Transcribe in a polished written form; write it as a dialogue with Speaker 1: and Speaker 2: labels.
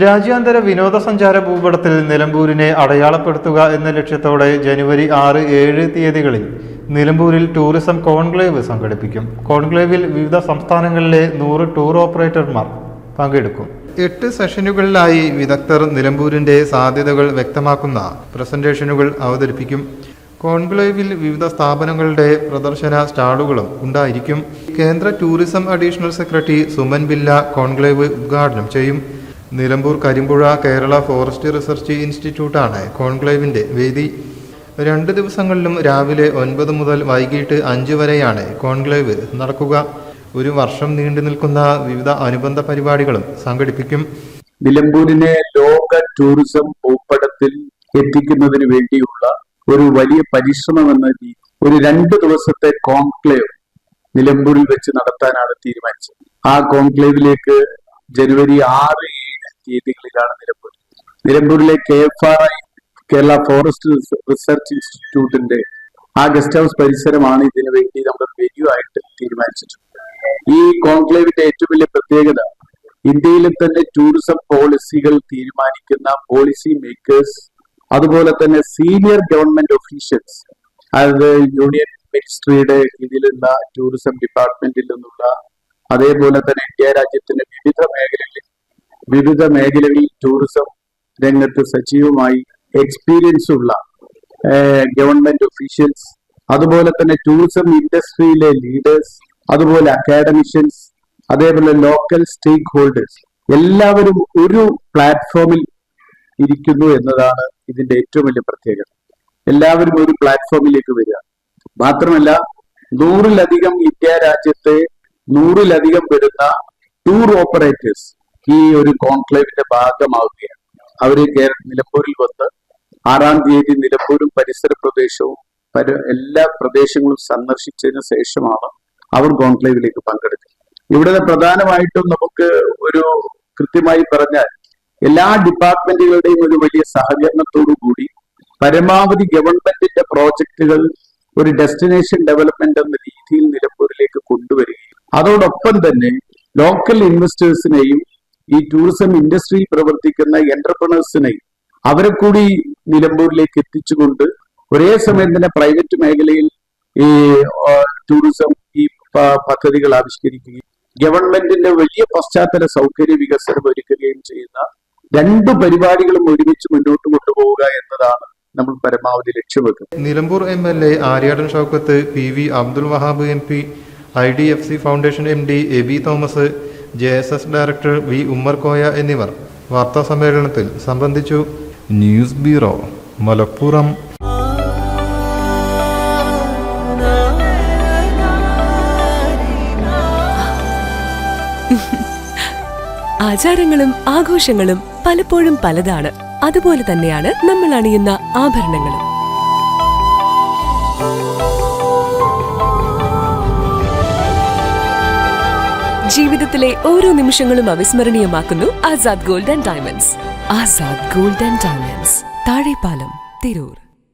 Speaker 1: രാജ്യാന്തര വിനോദസഞ്ചാര ഭൂപടത്തിൽ നിലമ്പൂരിനെ അടയാളപ്പെടുത്തുക എന്ന ലക്ഷ്യത്തോടെ ജനുവരി 6, 7 തീയതികളിൽ നിലമ്പൂരിൽ ടൂറിസം കോൺക്ലേവ് സംഘടിപ്പിക്കും. കോൺക്ലേവിൽ വിവിധ സംസ്ഥാനങ്ങളിലെ 100 ടൂർ ഓപ്പറേറ്റർമാർ പങ്കെടുക്കും. 8 സെഷനുകളിലായി വിദഗ്ധർ നിലമ്പൂരിന്റെ സാധ്യതകൾ വ്യക്തമാക്കുന്ന പ്രസന്റേഷനുകൾ അവതരിപ്പിക്കും. കോൺക്ലേവിൽ വിവിധ സ്ഥാപനങ്ങളുടെ പ്രദർശന സ്റ്റാളുകളും ഉണ്ടായിരിക്കും. കേന്ദ്ര ടൂറിസം അഡീഷണൽ സെക്രട്ടറി സുമൻ ബില്ല കോൺക്ലേവ് ഉദ്ഘാടനം ചെയ്യും. നിലമ്പൂർ കരിമ്പുഴ കേരള ഫോറസ്റ്റ് റിസർച്ച് ഇൻസ്റ്റിറ്റ്യൂട്ടാണ് കോൺക്ലേവിന്റെ വേദി. 2 ദിവസങ്ങളിലും രാവിലെ 9 മുതൽ വൈകിട്ട് 5 വരെയാണ് കോൺക്ലേവ് നടക്കുക. 1 വർഷം നീണ്ടു നിൽക്കുന്ന വിവിധ അനുബന്ധ പരിപാടികളും സംഘടിപ്പിക്കും.
Speaker 2: നിലമ്പൂരിനെ ലോക ടൂറിസം ഭൂപടത്തിൽ എത്തിക്കുന്നതിന് വേണ്ടിയുള്ള ഒരു വലിയ പരിശ്രമം എന്ന രീതി ഒരു 2 ദിവസത്തെ കോൺക്ലേവ് നിലമ്പൂരിൽ വെച്ച് നടത്താനാണ് തീരുമാനിച്ചത്. ആ കോൺക്ലേവിലേക്ക് ജനുവരി 6, 7 തീയതികളിലാണ് നിലമ്പൂരിലെ KFRI കേരള ഫോറസ്റ്റ് റിസർച്ച് ഇൻസ്റ്റിറ്റ്യൂട്ടിന്റെ ആ ഗസ്റ്റ് ഹൗസ് പരിസരമാണ് ഇതിനു വേണ്ടി നമ്മൾ വെന്യൂ ആയിട്ട് തീരുമാനിച്ചിട്ടുള്ളത്. ഈ കോൺക്ലേവിന്റെ ഏറ്റവും വലിയ പ്രത്യേകത ഇന്ത്യയിലെ തന്നെ ടൂറിസം പോളിസികൾ തീരുമാനിക്കുന്ന പോളിസി മേക്കേഴ്സ്, അതുപോലെ തന്നെ സീനിയർ ഗവൺമെന്റ് ഒഫീഷ്യൽസ്, അതായത് യൂണിയൻ മിനിസ്ട്രിയുടെ കീഴിലുള്ള ടൂറിസം ഡിപ്പാർട്ട്മെന്റിൽ നിന്നുള്ള, അതേപോലെ തന്നെ ഇന്ത്യ രാജ്യത്തിന്റെ വിവിധ മേഖലകളിൽ ടൂറിസം രംഗത്ത് സജീവമായി എക്സ്പീരിയൻസ് ഉള്ള ഗവൺമെന്റ് ഒഫീഷ്യൽസ്, അതുപോലെ തന്നെ ടൂറിസം ഇൻഡസ്ട്രിയിലെ ലീഡേഴ്സ്, അതുപോലെ അക്കാഡമിഷ്യൻസ്, അതേപോലെ ലോക്കൽ സ്റ്റേക്ക് ഹോൾഡേഴ്സ് എല്ലാവരും ഒരു പ്ലാറ്റ്ഫോമിൽ ഇരിക്കുന്നു എന്നതാണ് ഇതിന്റെ ഏറ്റവും വലിയ പ്രത്യേകത. എല്ലാവരും ഒരു പ്ലാറ്റ്ഫോമിലേക്ക് വരിക. മാത്രമല്ല 100-ലധികം ഇന്ത്യ രാജ്യത്തെ 100-ലധികം വരുന്ന ടൂർ ഓപ്പറേറ്റേഴ്സ് ഈ ഒരു കോൺക്ലേവിന്റെ ഭാഗമാവുകയാണ്. അവര് നിലമ്പൂരിൽ വന്ന് 6-ാം തീയതി നിലമ്പൂരും പരിസര പ്രദേശവും എല്ലാ പ്രദേശങ്ങളും സന്ദർശിച്ചതിന് ശേഷമാണ് അവർ കോൺക്ലേവിലേക്ക് പങ്കെടുക്കുന്നത്. ഇവിടെ പ്രധാനമായിട്ടും നമുക്ക് ഒരു കൃത്യമായി പറഞ്ഞാൽ എല്ലാ ഡിപ്പാർട്ട്മെന്റുകളുടെയും ഒരു വലിയ സഹകരണത്തോടു കൂടി പരമാവധി ഗവൺമെന്റിന്റെ പ്രോജക്റ്റുകൾ ഒരു ഡെസ്റ്റിനേഷൻ ഡെവലപ്മെന്റ് എന്ന രീതിയിൽ നിലമ്പൂരിലേക്ക് കൊണ്ടുവരികയും അതോടൊപ്പം തന്നെ ലോക്കൽ ഇൻവെസ്റ്റേഴ്സിനെയും ഈ ടൂറിസം ഇൻഡസ്ട്രിയിൽ പ്രവർത്തിക്കുന്ന എന്റർപ്രണേഴ്സിനെയും അവരെ കൂടി നിലമ്പൂരിലേക്ക് എത്തിച്ചുകൊണ്ട് ഒരേ സമയം തന്നെ പ്രൈവറ്റ് മേഖലയിൽ ഈ ടൂറിസം ഈ പദ്ധതികൾ ആവിഷ്കരിക്കുകയും ഗവൺമെന്റിന്റെ വലിയ പശ്ചാത്തല സൗകര്യ വികസനം ഒരുക്കുകയും ചെയ്യുന്ന 2 പരിപാടികളും ഒരുമിച്ച് മുന്നോട്ട് കൊണ്ടുപോവുക എന്നതാണ് നമ്മൾ പരമാവധി ലക്ഷ്യം വെക്കുന്നത്.
Speaker 1: Nilambur MLA Aryadan Shoukath, PV Abdul Wahab MP, IDFC foundation MD AB Thomas, JSS director V Ummer Koya എന്നിവർ വാർത്താ സമ്മേളനത്തിൽ സംബന്ധിച്ചു. News bureau, Malappuram.
Speaker 3: ആചാരങ്ങളും ആഘോഷങ്ങളും പലപ്പോഴും പലതാണ്. അതുപോലെ തന്നെയാണ് നമ്മൾ അണിയുന്ന ആഭരണങ്ങളും. ജീവിതത്തിലെ ഓരോ നിമിഷങ്ങളും അവിസ്മരണീയമാക്കുന്നു Azad gold and diamonds. Azad gold and diamonds, Thazhepalam, Tirur.